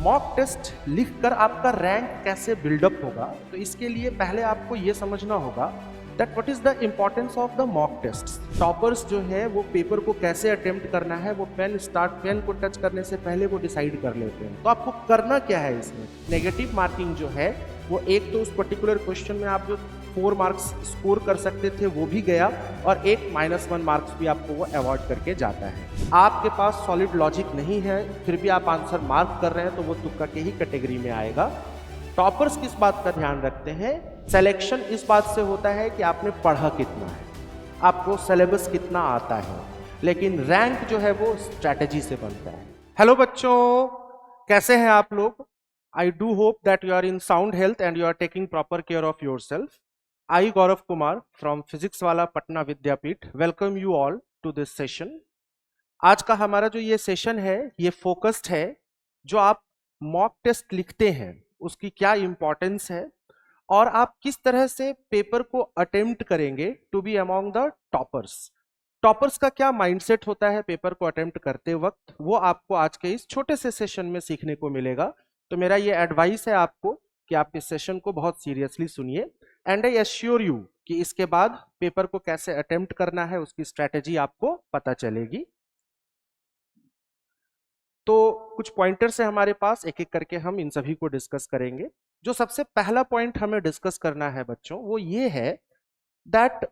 Mock test लिखकर आपका rank कैसे बिल्डअप होगा, तो इसके लिए पहले आपको ये समझना होगा that what is the importance of the mock test. Toppers जो है वो पेपर को कैसे अटेम्प्ट करना है वो पेन को टच करने से पहले वो डिसाइड कर लेते हैं। तो आपको करना क्या है, इसमें नेगेटिव मार्किंग जो है वो एक तो उस पर्टिकुलर क्वेश्चन में आप जो 4 मार्क्स स्कोर कर सकते थे वो भी गया, और एक -1 मार्क्स भी आपको वो अवॉइड करके जाता है। आपके पास सॉलिड लॉजिक नहीं है फिर भी आप आंसर मार्क कर रहे हैं तो वो तुक्का के ही कैटेगरी में आएगा। टॉपर्स किस बात का ध्यान रखते हैं, सिलेक्शन इस बात से होता है कि आपने पढ़ा कितना है, आपको सिलेबस कितना आता है, लेकिन रैंक जो है वो स्ट्रैटेजी से बनता है। हेलो बच्चों, कैसे हैं आप लोग? I do hope that you are in sound health and you are taking proper care of yourself. I Gaurav Kumar from Physics Wallah Patna Vidyapeeth welcome you all to this session. आज का हमारा जो ये सेशन है ये फोकस्ड है, जो आप मॉक टेस्ट लिखते हैं उसकी क्या इंपॉर्टेंस है और आप किस तरह से पेपर को अटेम्प्ट करेंगे to be among the toppers. Toppers का क्या माइंडसेट होता है पेपर को अटेम्प्ट करते वक्त, वो आपको आज के इस छोटे से सेशन में सीखने को मिलेगा। तो मेरा ये एडवाइस है आपको कि आप इस सेशन को बहुत सीरियसली सुनिए, एंड आई एश्योर यू कि इसके बाद पेपर को कैसे अटेम्प्ट करना है उसकी स्ट्रैटेजी आपको पता चलेगी। तो कुछ पॉइंटर्स है हमारे पास, एक एक करके हम इन सभी को डिस्कस करेंगे। जो सबसे पहला पॉइंट हमें डिस्कस करना है बच्चों वो ये है that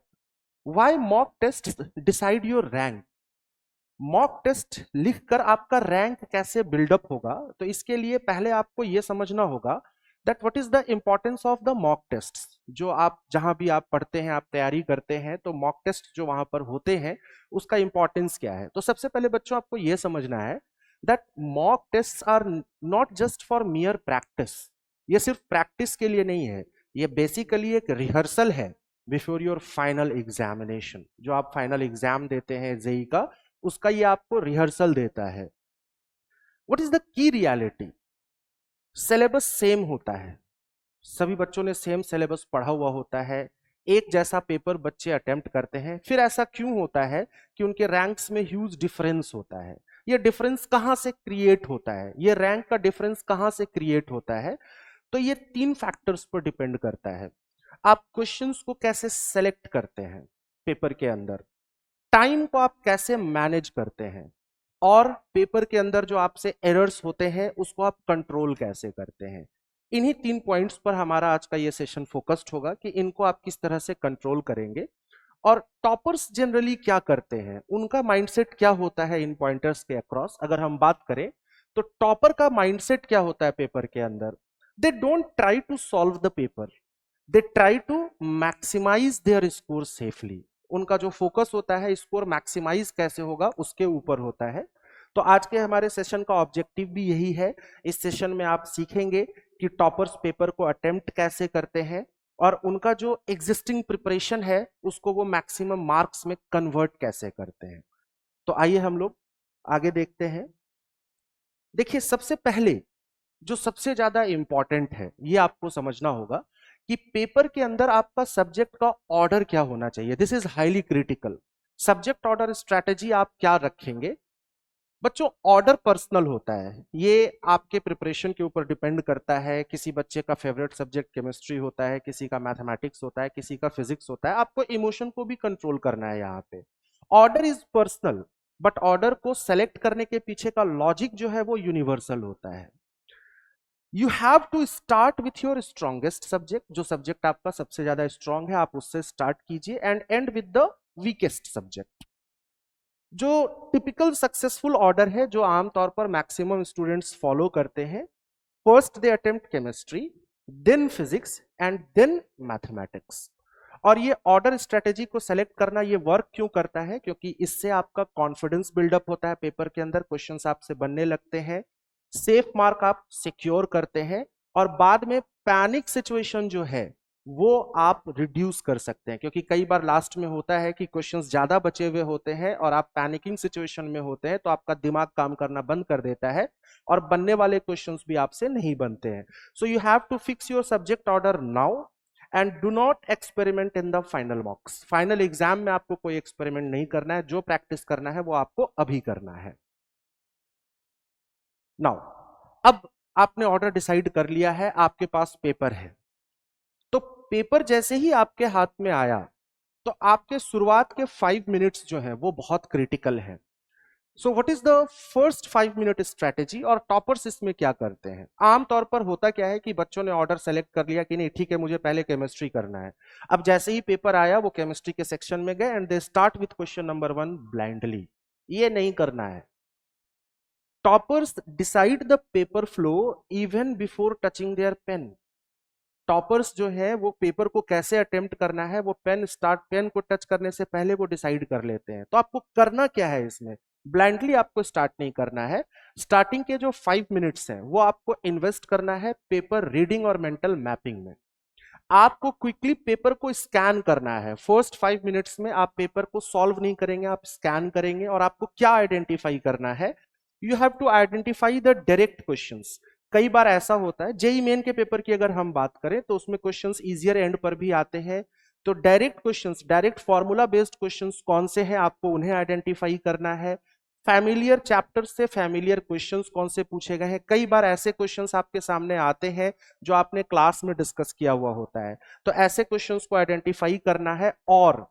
why mock test decide your rank. Mock test लिखकर आपका रैंक कैसे बिल्डअप होगा, तो इसके लिए पहले आपको यह समझना होगा that what is the importance of the mock test. जो आप जहां भी आप पढ़ते हैं, आप तैयारी करते हैं, तो मॉक टेस्ट जो वहां पर होते हैं उसका इंपॉर्टेंस क्या है। तो सबसे पहले बच्चों आपको यह समझना है that mock test are not just for mere practice. ये सिर्फ प्रैक्टिस के लिए नहीं है, ये बेसिकली एक रिहर्सल है बिफोर योर फाइनल एग्जामिनेशन। जो आप फाइनल एग्जाम देते हैं जेई का, उसका ये आपको रिहर्सल देता है। What is the key reality? Syllabus same होता है, सभी बच्चों ने सेम सिलेबस पढ़ा हुआ होता है, एक जैसा पेपर बच्चे अटेम्प्ट करते हैं। फिर ऐसा क्यों होता है कि उनके रैंक्स में ह्यूज डिफरेंस होता है? ये डिफरेंस कहां से क्रिएट होता है, ये रैंक का डिफरेंस कहां से क्रिएट होता है? तो ये 3 फैक्टर्स पर डिपेंड करता है। आप क्वेश्चंस को कैसे सेलेक्ट करते हैं पेपर के अंदर, टाइम को आप कैसे मैनेज करते हैं, और पेपर के अंदर जो आपसे एरर्स होते हैं उसको आप कंट्रोल कैसे करते हैं। इन्हीं 3 पॉइंट्स पर हमारा आज का ये सेशन फोकस्ड होगा कि इनको आप किस तरह से कंट्रोल करेंगे। और टॉपर्स जनरली क्या करते हैं, उनका माइंडसेट क्या होता है इन पॉइंटर्स के अक्रॉस अगर हम बात करें, तो टॉपर का माइंडसेट क्या होता है पेपर के अंदर? They don't try to solve the paper, they try to maximize their score safely. उनका जो फोकस होता है स्कोर मैक्सिमाइज कैसे होगा उसके ऊपर होता है। तो आज के हमारे सेशन का ऑब्जेक्टिव भी यही है। इस सेशन में आप सीखेंगे कि टॉपर्स पेपर को अटेम्प्ट कैसे करते हैं और उनका जो एग्जिस्टिंग प्रिपरेशन है उसको वो मैक्सिमम मार्क्स में कन्वर्ट कैसे करते हैं। तो आइए हम लोग आगे देखते हैं। देखिए, सबसे पहले जो सबसे ज्यादा इंपॉर्टेंट है ये आपको समझना होगा कि पेपर के अंदर आपका सब्जेक्ट का ऑर्डर क्या होना चाहिए। This is highly critical. Subject order strategy आप क्या रखेंगे? बच्चों, ऑर्डर पर्सनल होता है, ये आपके प्रिपरेशन के ऊपर डिपेंड करता है। किसी बच्चे का फेवरेट सब्जेक्ट केमिस्ट्री होता है, किसी का मैथमेटिक्स होता है, किसी का फिजिक्स होता है। आपको इमोशन को भी कंट्रोल करना है यहाँ पे। Order is personal, but order को सेलेक्ट करने के पीछे का लॉजिक जो है वो यूनिवर्सल होता है। You have to start with your strongest subject. जो सब्जेक्ट आपका सबसे ज्यादा स्ट्रांग है आप उससे स्टार्ट कीजिए, and end with the weakest subject. जो टिपिकल सक्सेसफुल ऑर्डर है जो आमतौर पर मैक्सिमम स्टूडेंट्स फॉलो करते हैं, first they attempt chemistry, then physics and then mathematics. और ये ऑर्डर स्ट्रेटेजी को सेलेक्ट करना ये वर्क क्यों करता है? क्योंकि इससे आपका कॉन्फिडेंस बिल्डअप होता है, पेपर के अंदर क्वेश्चंस आपसे बनने लगते हैं, सेफ मार्क आप सिक्योर करते हैं, और बाद में पैनिक सिचुएशन जो है वो आप रिड्यूस कर सकते हैं। क्योंकि कई बार लास्ट में होता है कि क्वेश्चंस ज्यादा बचे हुए होते हैं और आप पैनिकिंग सिचुएशन में होते हैं, तो आपका दिमाग काम करना बंद कर देता है और बनने वाले क्वेश्चंस भी आपसे नहीं बनते हैं। So you have to fix your subject order now and do not experiment in the final mocks. Final exam में आपको कोई एक्सपेरिमेंट नहीं करना है, जो प्रैक्टिस करना है वो आपको अभी करना है। नाउ अब आपने ऑर्डर डिसाइड कर लिया है, आपके पास पेपर है। तो पेपर जैसे ही आपके हाथ में आया तो आपके शुरुआत के 5 मिनट्स जो है वो बहुत क्रिटिकल है। So what is the first 5 minute strategy, और टॉपर्स इसमें क्या करते हैं? आमतौर पर होता क्या है कि बच्चों ने ऑर्डर सेलेक्ट कर लिया कि नहीं ठीक है मुझे पहले केमिस्ट्री करना है। अब जैसे ही पेपर आया वो केमिस्ट्री के सेक्शन में गए and they start with question number 1 blindly. ये नहीं करना है। Toppers decide the paper flow even before touching their pen. Toppers जो है वो पेपर को कैसे अटेम्प्ट करना है वो पेन को टच करने से पहले वो डिसाइड कर लेते हैं। तो आपको करना क्या है इसमें? ब्लाइंडली आपको स्टार्ट नहीं करना है। स्टार्टिंग के जो 5 मिनट्स हैं वो आपको इन्वेस्ट करना है पेपर रीडिंग और मेंटल मैपिंग में। आपको क्विकली पेपर को स्कैन करना है। फर्स्ट 5 मिनट्स में आप पेपर को सॉल्व नहीं करेंगे, आप स्कैन करेंगे। और आपको क्या आइडेंटिफाई करना है? You have to identify the direct questions. कई बार ऐसा होता है, जेई मेन के पेपर की अगर हम बात करें तो उसमें क्वेश्चंस इजियर एंड पर भी आते हैं। तो direct questions, direct formula based questions कौन से हैं आपको उन्हें आइडेंटिफाई करना है। फैमिलियर चैप्टर से फैमिलियर क्वेश्चंस कौन से पूछे गए हैं। कई बार ऐसे क्वेश्चंस आपके सामने आते हैं जो आपने क्लास में डिस्कस किया हुआ होता है, तो ऐसे क्वेश्चंस को आइडेंटिफाई करना है। और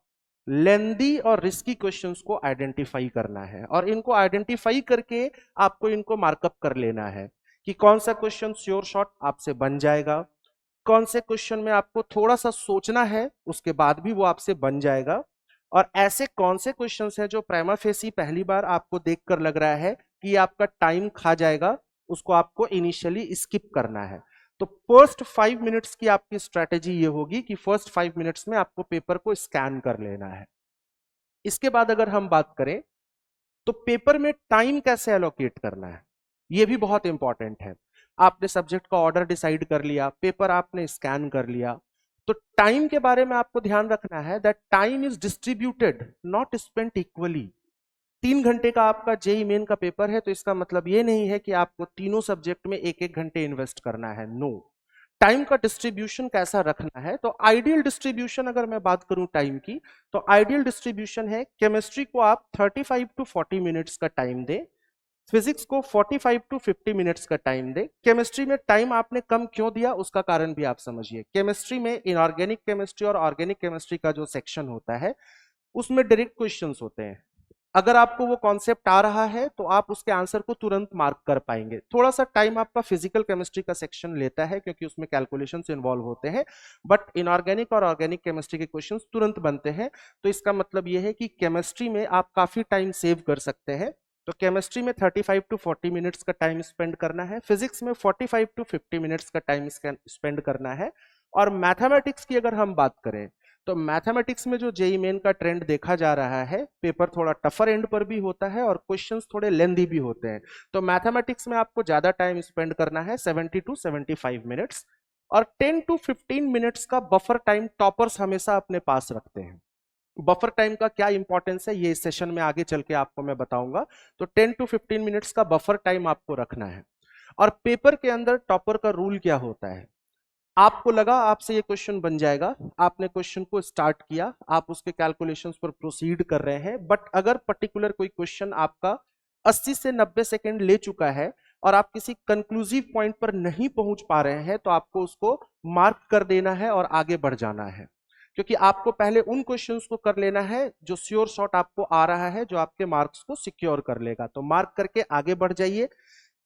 लेंदी और रिस्की क्वेश्चंस को आइडेंटिफाई करना है, और इनको आइडेंटिफाई करके आपको इनको मार्कअप कर लेना है कि कौन सा क्वेश्चन श्योर शॉट आपसे बन जाएगा, कौन से क्वेश्चन में आपको थोड़ा सा सोचना है उसके बाद भी वो आपसे बन जाएगा, और ऐसे कौन से क्वेश्चंस हैं जो प्राइमा फेसी पहली बार आपको देखकर लग रहा है कि आपका टाइम खा जाएगा, उसको आपको इनिशियली स्किप करना है। तो फर्स्ट 5 मिनट्स की आपकी स्ट्रेटेजी ये होगी कि फर्स्ट 5 मिनट्स में आपको पेपर को स्कैन कर लेना है। इसके बाद अगर हम बात करें तो पेपर में टाइम कैसे एलोकेट करना है, ये भी बहुत इंपॉर्टेंट है। आपने सब्जेक्ट का ऑर्डर डिसाइड कर लिया, पेपर आपने स्कैन कर लिया, तो टाइम के बारे में आपको ध्यान रखना है that time is distributed not spent equally. 3 घंटे का आपका जेई मेन का पेपर है तो इसका मतलब ये नहीं है कि आपको तीनों सब्जेक्ट में एक एक घंटे इन्वेस्ट करना है। नो, टाइम का डिस्ट्रीब्यूशन कैसा रखना है? तो आइडियल डिस्ट्रीब्यूशन अगर मैं बात करूं टाइम की, तो आइडियल डिस्ट्रीब्यूशन है केमिस्ट्री को आप 35 टू 40 मिनट्स का टाइम दें, फिजिक्स को 45 टू 50 मिनट्स का टाइम दें। केमिस्ट्री में टाइम आपने कम क्यों दिया उसका कारण भी आप समझिए। केमिस्ट्री में इनऑर्गेनिक केमिस्ट्री और ऑर्गेनिक केमिस्ट्री का जो सेक्शन होता है उसमें डायरेक्ट क्वेश्चंस होते हैं। अगर आपको वो कॉन्सेप्ट आ रहा है तो आप उसके आंसर को तुरंत मार्क कर पाएंगे। थोड़ा सा टाइम आपका फिजिकल केमिस्ट्री का सेक्शन लेता है क्योंकि उसमें कैलकुलेशंस इन्वॉल्व होते हैं, बट इनऑर्गेनिक और ऑर्गेनिक केमिस्ट्री के क्वेश्चंस तुरंत बनते हैं। तो इसका मतलब ये है कि केमिस्ट्री में आप काफी टाइम सेव कर सकते हैं। तो केमिस्ट्री में 35 टू 40 मिनट्स का टाइम स्पेंड करना है, फिजिक्स में 45 टू 50 मिनट्स का टाइम स्पेंड करना है। और मैथमेटिक्स की अगर हम बात करें तो मैथमेटिक्स में जो जेई मेन का ट्रेंड देखा जा रहा है, पेपर थोड़ा टफर एंड पर भी होता है और क्वेश्चंस थोड़े लेंदी भी होते हैं। तो मैथमेटिक्स में आपको ज्यादा टाइम स्पेंड करना है, 70 टू 75 मिनट्स। और 10 टू 15 मिनट्स का बफर टाइम टॉपर्स हमेशा अपने पास रखते हैं। बफर टाइम का क्या इंपॉर्टेंस है ये इस सेशन में आगे चल के आपको मैं बताऊंगा। तो 10 टू 15 मिनट्स का बफर टाइम आपको रखना है। और पेपर के अंदर टॉपर का रूल क्या होता है? आपको लगा आपसे ये क्वेश्चन बन जाएगा, आपने क्वेश्चन को स्टार्ट किया, आप उसके कैलकुलेशंस पर प्रोसीड कर रहे हैं, बट अगर पर्टिकुलर कोई क्वेश्चन आपका 80 से 90 सेकंड ले चुका है और आप किसी कंक्लूसिव पॉइंट पर नहीं पहुंच पा रहे हैं तो आपको उसको मार्क कर देना है और आगे बढ़ जाना है। क्योंकि आपको पहले उन क्वेश्चंस को कर लेना है जो श्योर शॉट आपको आ रहा है, जो आपके मार्क्स को सिक्योर कर लेगा। तो मार्क करके आगे बढ़ जाइए।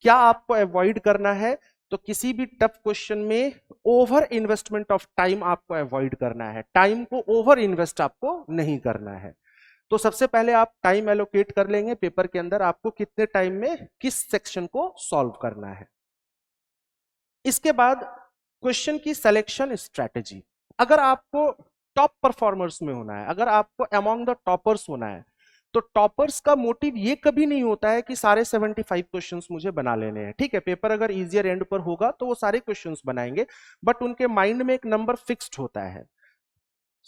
क्या आपको अवॉइड करना है? तो किसी भी टफ क्वेश्चन में ओवर इन्वेस्टमेंट ऑफ टाइम आपको अवॉइड करना है। टाइम को ओवर इन्वेस्ट आपको नहीं करना है। तो सबसे पहले आप टाइम एलोकेट कर लेंगे पेपर के अंदर आपको कितने टाइम में किस सेक्शन को सॉल्व करना है। इसके बाद क्वेश्चन की सिलेक्शन स्ट्रेटेजी। अगर आपको टॉप परफॉर्मर्स में होना है, अगर आपको अमॉन्ग द टॉपर्स होना है, तो टॉपर्स का मोटिव ये कभी नहीं होता है कि सारे 75 क्वेश्चंस मुझे बना लेने हैं। ठीक है, पेपर अगर इजियर एंड पर होगा तो वो सारे क्वेश्चंस बनाएंगे, बट उनके माइंड में एक नंबर फिक्स्ड होता है।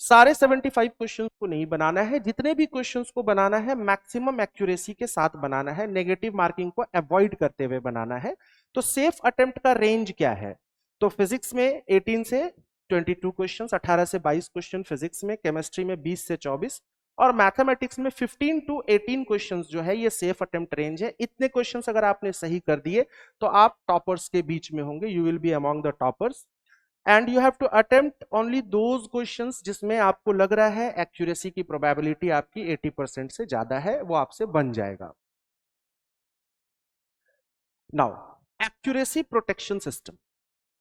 सारे 75 क्वेश्चंस को नहीं बनाना है, जितने भी क्वेश्चंस को बनाना है मैक्सिमम एक्यूरेसी के साथ बनाना है, नेगेटिव मार्किंग को अवॉइड करते हुए बनाना है। तो सेफ अटेम्प्ट का रेंज क्या है? तो फिजिक्स में 18 से 22 क्वेश्चंस, 18 से 22 क्वेश्चन फिजिक्स में, केमिस्ट्री में 20 से 24, और मैथमेटिक्स में 15 to 18 क्वेश्चंस जो है ये सेफ अटेम्प्ट रेंज है। इतने क्वेश्चंस अगर आपने सही कर दिए तो आप टॉपर्स के बीच में होंगे, you will be among the toppers. And you have to attempt only those questions जिसमें आपको लग रहा है एक्यूरेसी की प्रोबेबिलिटी आपकी 80% से ज्यादा है, वो आपसे बन जाएगा। नाउ एक्यूरेसी प्रोटेक्शन सिस्टम,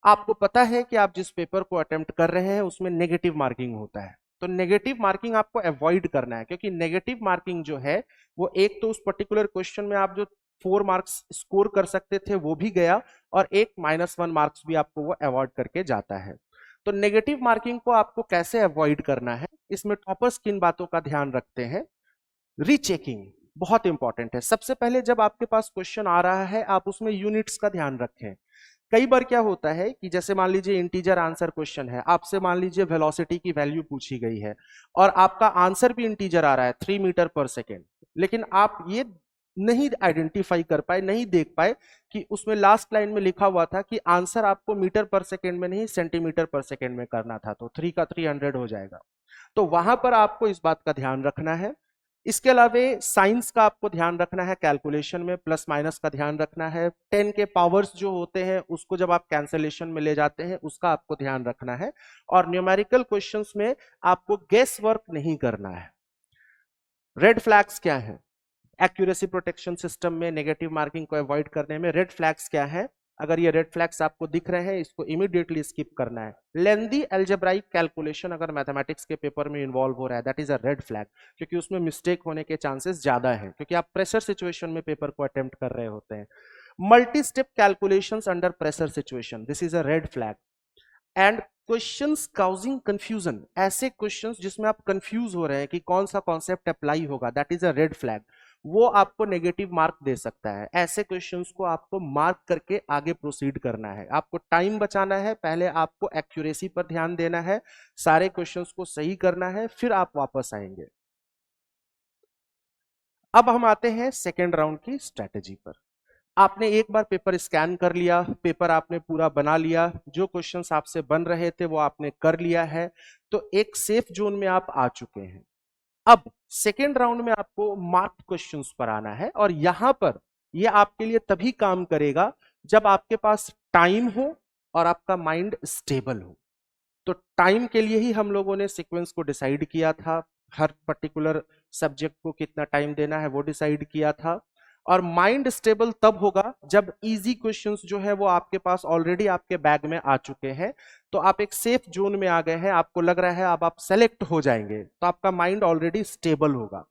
आपको पता है कि आप जिस पेपर को अटेम्प्ट कर रहे हैं उसमें नेगेटिव मार्किंग होता है, तो नेगेटिव मार्किंग आपको अवॉइड करना है, क्योंकि नेगेटिव मार्किंग जो है वो एक तो उस पर्टिकुलर क्वेश्चन में आप जो 4 मार्क्स स्कोर कर सकते थे वो भी गया, और एक -1 मार्क्स भी आपको वो अवॉइड करके जाता है। तो नेगेटिव मार्किंग को आपको कैसे अवॉइड करना है, इसमें टॉपर्स किन बातों का ध्यान रखते हैं। रीचेकिंग बहुत इंपॉर्टेंट है। सबसे पहले जब आपके पास क्वेश्चन आ रहा है आप उसमें यूनिट्स का ध्यान रखें। कई बार क्या होता है कि जैसे मान लीजिए इंटीजर आंसर क्वेश्चन है, आपसे मान लीजिए वेलोसिटी की वैल्यू पूछी गई है और आपका आंसर भी इंटीजर आ रहा है 3 मीटर पर सेकेंड, लेकिन आप ये नहीं आइडेंटिफाई कर पाए, नहीं देख पाए कि उसमें लास्ट लाइन में लिखा हुआ था कि आंसर आपको मीटर पर सेकेंड में नहीं सेंटीमीटर पर सेकेंड में करना था, तो 3 का 300 हो जाएगा। तो वहां पर आपको इस बात का ध्यान रखना है। इसके अलावा साइंस का आपको ध्यान रखना है, कैलकुलेशन में प्लस माइनस का ध्यान रखना है, 10 के पावर्स जो होते हैं उसको जब आप कैंसलेशन में ले जाते हैं उसका आपको ध्यान रखना है, और न्यूमेरिकल क्वेश्चंस में आपको गेस वर्क नहीं करना है। रेड फ्लैग्स क्या है एक्यूरेसी प्रोटेक्शन सिस्टम में, नेगेटिव मार्किंग को अवॉइड करने में रेड फ्लैग्स क्या है? अगर ये रेड फ्लैग्स आपको दिख रहे हैं इसको इमीडिएटली स्किप करना है। लेंदी एल्जेब्राइक कैलकुलेशन अगर मैथमेटिक्स के पेपर में इन्वॉल्व हो रहा है that is a red flag, क्योंकि उसमें मिस्टेक होने के चांसेस ज्यादा हैं, क्योंकि आप प्रेशर सिचुएशन में पेपर को अटेम्प्ट कर रहे होते हैं। Multi step calculations under pressure situation, this is a red flag. And questions causing confusion, ऐसे क्वेश्चंस जिसमें आप कंफ्यूज हो रहे हैं कि कौन सा कॉन्सेप्ट अप्लाई होगा, that is a red flag, वो आपको नेगेटिव मार्क दे सकता है। ऐसे क्वेश्चंस को आपको मार्क करके आगे प्रोसीड करना है। आपको टाइम बचाना है, पहले आपको एक्यूरेसी पर ध्यान देना है, सारे क्वेश्चंस को सही करना है, फिर आप वापस आएंगे। अब हम आते हैं सेकेंड राउंड की स्ट्रेटेजी पर। आपने एक बार पेपर स्कैन कर लिया, पेपर आपने पूरा बना लिया, जो क्वेश्चंस आपसे बन रहे थे वो आपने कर लिया है, तो एक सेफ जोन में आप आ चुके हैं। अब सेकेंड राउंड में आपको मार्क क्वेश्चंस पर आना है, और यहां पर ये आपके लिए तभी काम करेगा जब आपके पास टाइम हो और आपका माइंड स्टेबल हो। तो टाइम के लिए ही हम लोगों ने सीक्वेंस को डिसाइड किया था, हर पर्टिकुलर सब्जेक्ट को कितना टाइम देना है वो डिसाइड किया था। और माइंड स्टेबल तब होगा जब इजी क्वेश्चंस जो है वो आपके पास ऑलरेडी आपके बैग में आ चुके हैं, तो आप एक सेफ जोन में आ गए हैं, आपको लग रहा है अब आप सेलेक्ट हो जाएंगे, तो आपका माइंड ऑलरेडी स्टेबल होगा।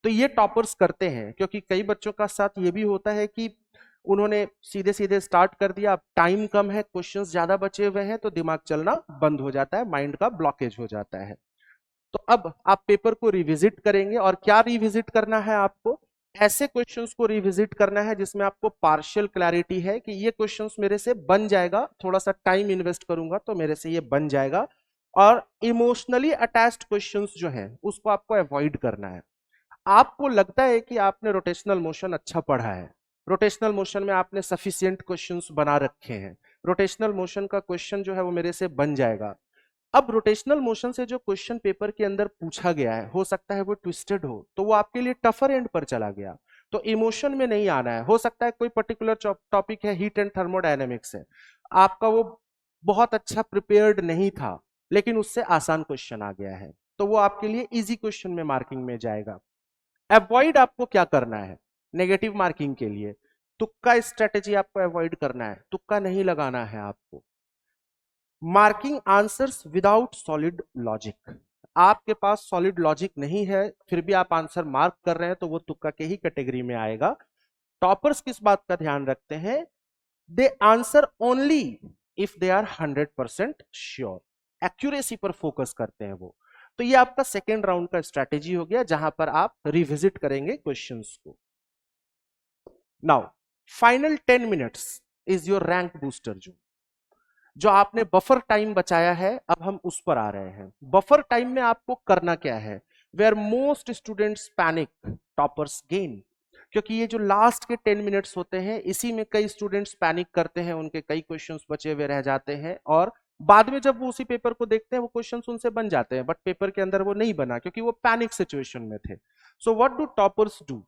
तो ये टॉपर्स करते हैं, क्योंकि कई बच्चों का साथ ये भी होता है कि उन्होंने सीधे सीधे स्टार्ट कर दिया, अब टाइम कम है, क्वेश्चंस ज्यादा बचे हुए हैं, तो दिमाग चलना बंद हो जाता है, माइंड का ब्लॉकेज हो जाता है। तो अब आप पेपर को रिविजिट करेंगे, और क्या रिविजिट करना है आपको? ऐसे क्वेश्चंस को रिविजिट करना है जिसमें आपको पार्शियल क्लैरिटी है कि ये क्वेश्चंस मेरे से बन जाएगा, थोड़ा सा टाइम इन्वेस्ट करूंगा तो मेरे से ये बन जाएगा। और इमोशनली अटैच्ड क्वेश्चंस जो है उसको आपको अवॉइड करना है। आपको लगता है कि आपने रोटेशनल मोशन अच्छा पढ़ा है, रोटेशनल मोशन में आपने सफिशिएंट क्वेश्चंस बना रखे हैं, रोटेशनल मोशन का क्वेश्चन जो है वो मेरे से बन जाएगा। अब रोटेशनल मोशन से जो क्वेश्चन पेपर के अंदर पूछा गया है हो सकता है वो ट्विस्टेड हो, तो वो आपके लिए टफर एंड पर चला गया, तो इमोशन में नहीं आना है। हो सकता है कोई पर्टिकुलर टॉपिक है, हीट एंड थर्मोडायनेमिक्स है, आपका वो बहुत अच्छा प्रिपेयर्ड नहीं था, लेकिन उससे आसान क्वेश्चन आ गया है, तो वो आपके लिए इजी क्वेश्चन में मार्किंग में जाएगा। अवॉइड आपको क्या करना है नेगेटिव मार्किंग के लिए? तुक्का स्ट्रेटेजी आपको अवॉइड करना है, तुक्का नहीं लगाना है आपको। Marking answers without solid logic, आपके पास सॉलिड लॉजिक नहीं है फिर भी आप आंसर मार्क कर रहे हैं तो वो तुक्का के ही कैटेगरी में आएगा। टॉपर्स किस बात का ध्यान रखते हैं? They answer only if they are 100% sure, accuracy पर फोकस करते हैं वो। तो ये आपका सेकेंड राउंड का स्ट्रेटेजी हो गया जहां पर आप रिविजिट करेंगे क्वेश्चंस को। Now final 10 minutes is your rank booster zone. जो आपने बफर टाइम बचाया है अब हम उस पर आ रहे हैं। बफर टाइम में आपको करना क्या है? Where most students panic toppers gain, क्योंकि ये जो लास्ट के 10 मिनट्स होते हैं इसी में कई स्टूडेंट्स पैनिक करते हैं, उनके कई क्वेश्चंस बचे हुए रह जाते हैं और बाद में जब वो उसी पेपर को देखते हैं वो क्वेश्चंस उनसे बन जाते हैं, बट पेपर के अंदर वो नहीं बना क्योंकि वो पैनिक सिचुएशन में थे। So what do toppers do?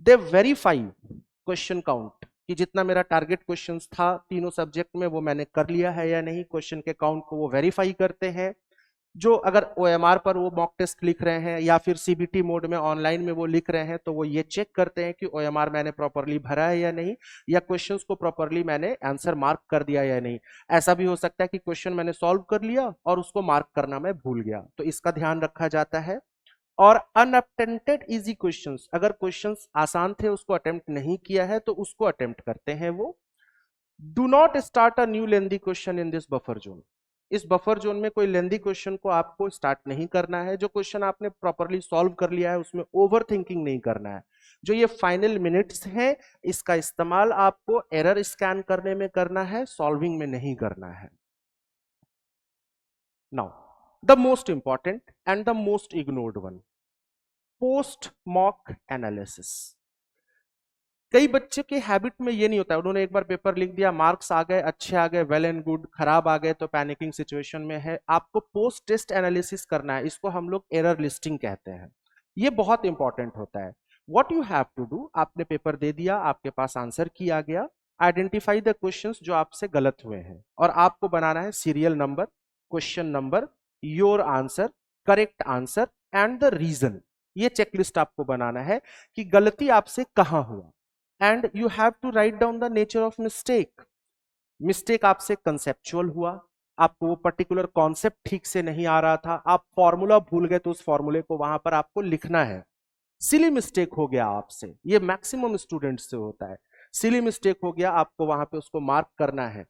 They verify question count कि जितना मेरा टारगेट क्वेश्चंस था तीनों सब्जेक्ट में वो मैंने कर लिया है या नहीं। क्वेश्चन के काउंट को वो वेरीफाई करते हैं। जो अगर ओएमआर पर वो मॉक टेस्ट लिख रहे हैं या फिर सीबीटी मोड में ऑनलाइन में वो लिख रहे हैं तो वो ये चेक करते हैं कि ओएमआर मैंने प्रॉपरली भरा है या नहीं, या क्वेश्चंस को प्रॉपरली मैंने आंसर मार्क कर दिया या नहीं। ऐसा भी हो सकता है कि क्वेश्चन मैंने सॉल्व कर लिया और उसको मार्क करना मैं भूल गया, तो इसका ध्यान रखा जाता है। और अनअटेम्प्टेड इजी क्वेश्चंस, अगर क्वेश्चंस आसान थे उसको अटेम्प्ट नहीं किया है तो उसको अटेम्प्ट करते हैं वो। Do not start a new lengthy question in this buffer zone. इस बफर जोन में कोई लेंदी क्वेश्चन को आपको स्टार्ट नहीं करना है। जो क्वेश्चन आपने प्रॉपरली सॉल्व कर लिया है उसमें ओवर थिंकिंग नहीं करना है। जो ये फाइनल मिनट्स हैं इसका इस्तेमाल आपको एरर स्कैन करने में करना है, सॉल्विंग में नहीं करना है। Now the most important and the most ignored one, post mock analysis. कई बच्चे के हैबिट में ये नहीं होता है, उन्होंने एक बार पेपर लिख दिया, मार्क्स आ गए, अच्छे आ गए, वेल एंड गुड, खराब आ गए तो पैनिकिंग सिचुएशन में है। आपको पोस्ट टेस्ट एनालिसिस करना है, इसको हम लोग एरर लिस्टिंग कहते हैं। ये बहुत इंपॉर्टेंट होता है। What you have to do, आपने पेपर दे दिया, आपके पास आंसर किया गया, आइडेंटिफाई द क्वेश्चंस जो आपसे गलत हुए हैं और आपको बनाना है serial number, question number, your answer, correct answer and the reason. ये चेकलिस्ट आपको बनाना है कि गलती आपसे कहां हुआ। And you have to write down the nature of mistake. Mistake आपसे कंसेप्चुअल हुआ, आपको वो पर्टिकुलर कॉन्सेप्ट ठीक से नहीं आ रहा था, आप फॉर्मूला भूल गए तो उस फॉर्मूले को वहां पर आपको लिखना है। सिली मिस्टेक हो गया आपसे, ये मैक्सिमम स्टूडेंट से होता है। सिली मिस्टेक हो गया, आपको वहां पे उसको मार्क करना है।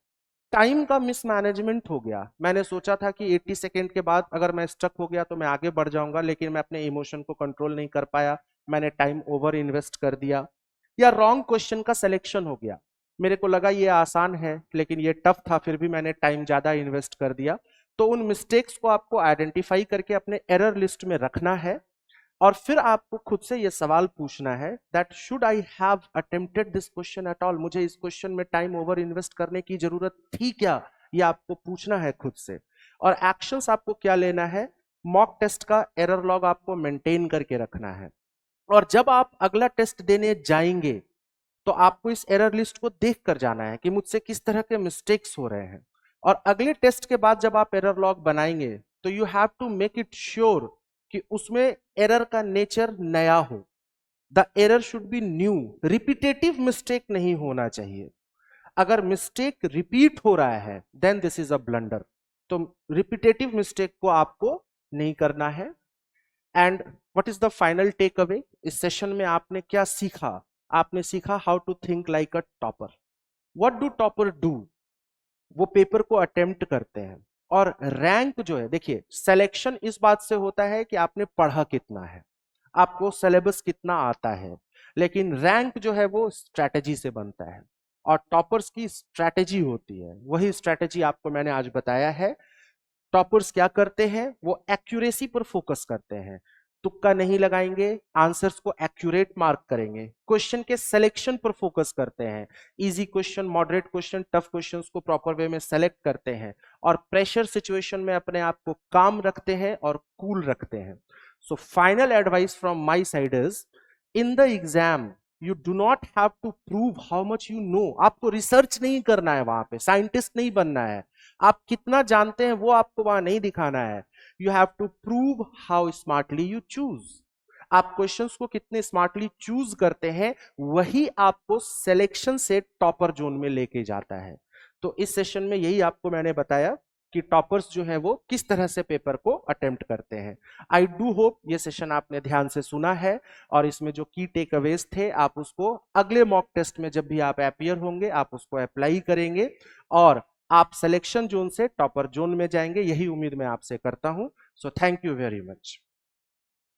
टाइम का मिसमैनेजमेंट हो गया, मैंने सोचा था कि 80 सेकेंड के बाद अगर मैं स्टक हो गया तो मैं आगे बढ़ जाऊंगा, लेकिन मैं अपने इमोशन को कंट्रोल नहीं कर पाया, मैंने टाइम ओवर इन्वेस्ट कर दिया। या रॉन्ग क्वेश्चन का सिलेक्शन हो गया, मेरे को लगा ये आसान है लेकिन ये टफ था, फिर भी मैंने टाइम ज्यादा इन्वेस्ट कर दिया। तो उन मिस्टेक्स को आपको आइडेंटिफाई करके अपने एरर लिस्ट में रखना है और फिर आपको खुद से ये सवाल पूछना है that should I have attempted this question at all, मुझे इस क्वेश्चन में टाइम ओवर इन्वेस्ट करने की जरूरत थी क्या, ये आपको पूछना है खुद से। और एक्शंस आपको क्या लेना है, मॉक टेस्ट का एरर लॉग आपको मेंटेन करके रखना है। और जब आप अगला टेस्ट देने जाएंगे तो आपको इस एरर लिस्ट को देख कर जाना है कि मुझसे किस तरह के मिस्टेक्स हो रहे हैं। और अगले टेस्ट के बाद जब आप एरर लॉग बनाएंगे तो you have to make it sure कि उसमें एरर का नेचर नया हो। The error should be new, repetitive mistake नहीं होना चाहिए। अगर मिस्टेक रिपीट हो रहा है then this is a blunder. तो रिपीटेटिव मिस्टेक को आपको नहीं करना है। And what is the final take away, इस सेशन में आपने क्या सीखा? आपने सीखा how to think like a topper. What do topper do? वो पेपर को अटेम्प्ट करते हैं। और रैंक जो है, देखिए सिलेक्शन इस बात से होता है कि आपने पढ़ा कितना है, आपको सिलेबस कितना आता है, लेकिन रैंक जो है वो स्ट्रैटेजी से बनता है और टॉपर्स की स्ट्रैटेजी होती है। वही स्ट्रैटेजी आपको मैंने आज बताया है। टॉपर्स क्या करते हैं, वो एक्यूरेसी पर फोकस करते हैं, तुक्का नहीं लगाएंगे, आंसर्स को एक्यूरेट मार्क करेंगे, क्वेश्चन के सिलेक्शन पर फोकस करते हैं, easy question, moderate question, tough questions को प्रॉपर वे में सेलेक्ट करते हैं और प्रेशर सिचुएशन में अपने आप को काम रखते हैं और कूल रखते हैं। So final advice from my side is, in the exam you do not have to prove how much you know. आपको रिसर्च नहीं करना है, वहां पे साइंटिस्ट नहीं बनना है, आप कितना जानते हैं वो आपको वहां नहीं दिखाना है। You have to prove how smartly you choose. आप क्वेश्चंस को कितने स्मार्टली चूज करते हैं वही आपको सिलेक्शन से टॉपर जोन में लेके जाता है। तो इस सेशन में यही आपको मैंने बताया कि टॉपर्स जो है वो किस तरह से पेपर को अटेम्प्ट करते हैं। आई डू होप ये सेशन आपने ध्यान से सुना है और इसमें जो की टेक अवेज थे आप उसको अगले मॉक टेस्ट में जब भी आप अपीयर होंगे आप उसको अप्लाई करेंगे और आप सिलेक्शन जोन से टॉपर जोन में जाएंगे, यही उम्मीद मैं आपसे करता हूं। So thank you very much.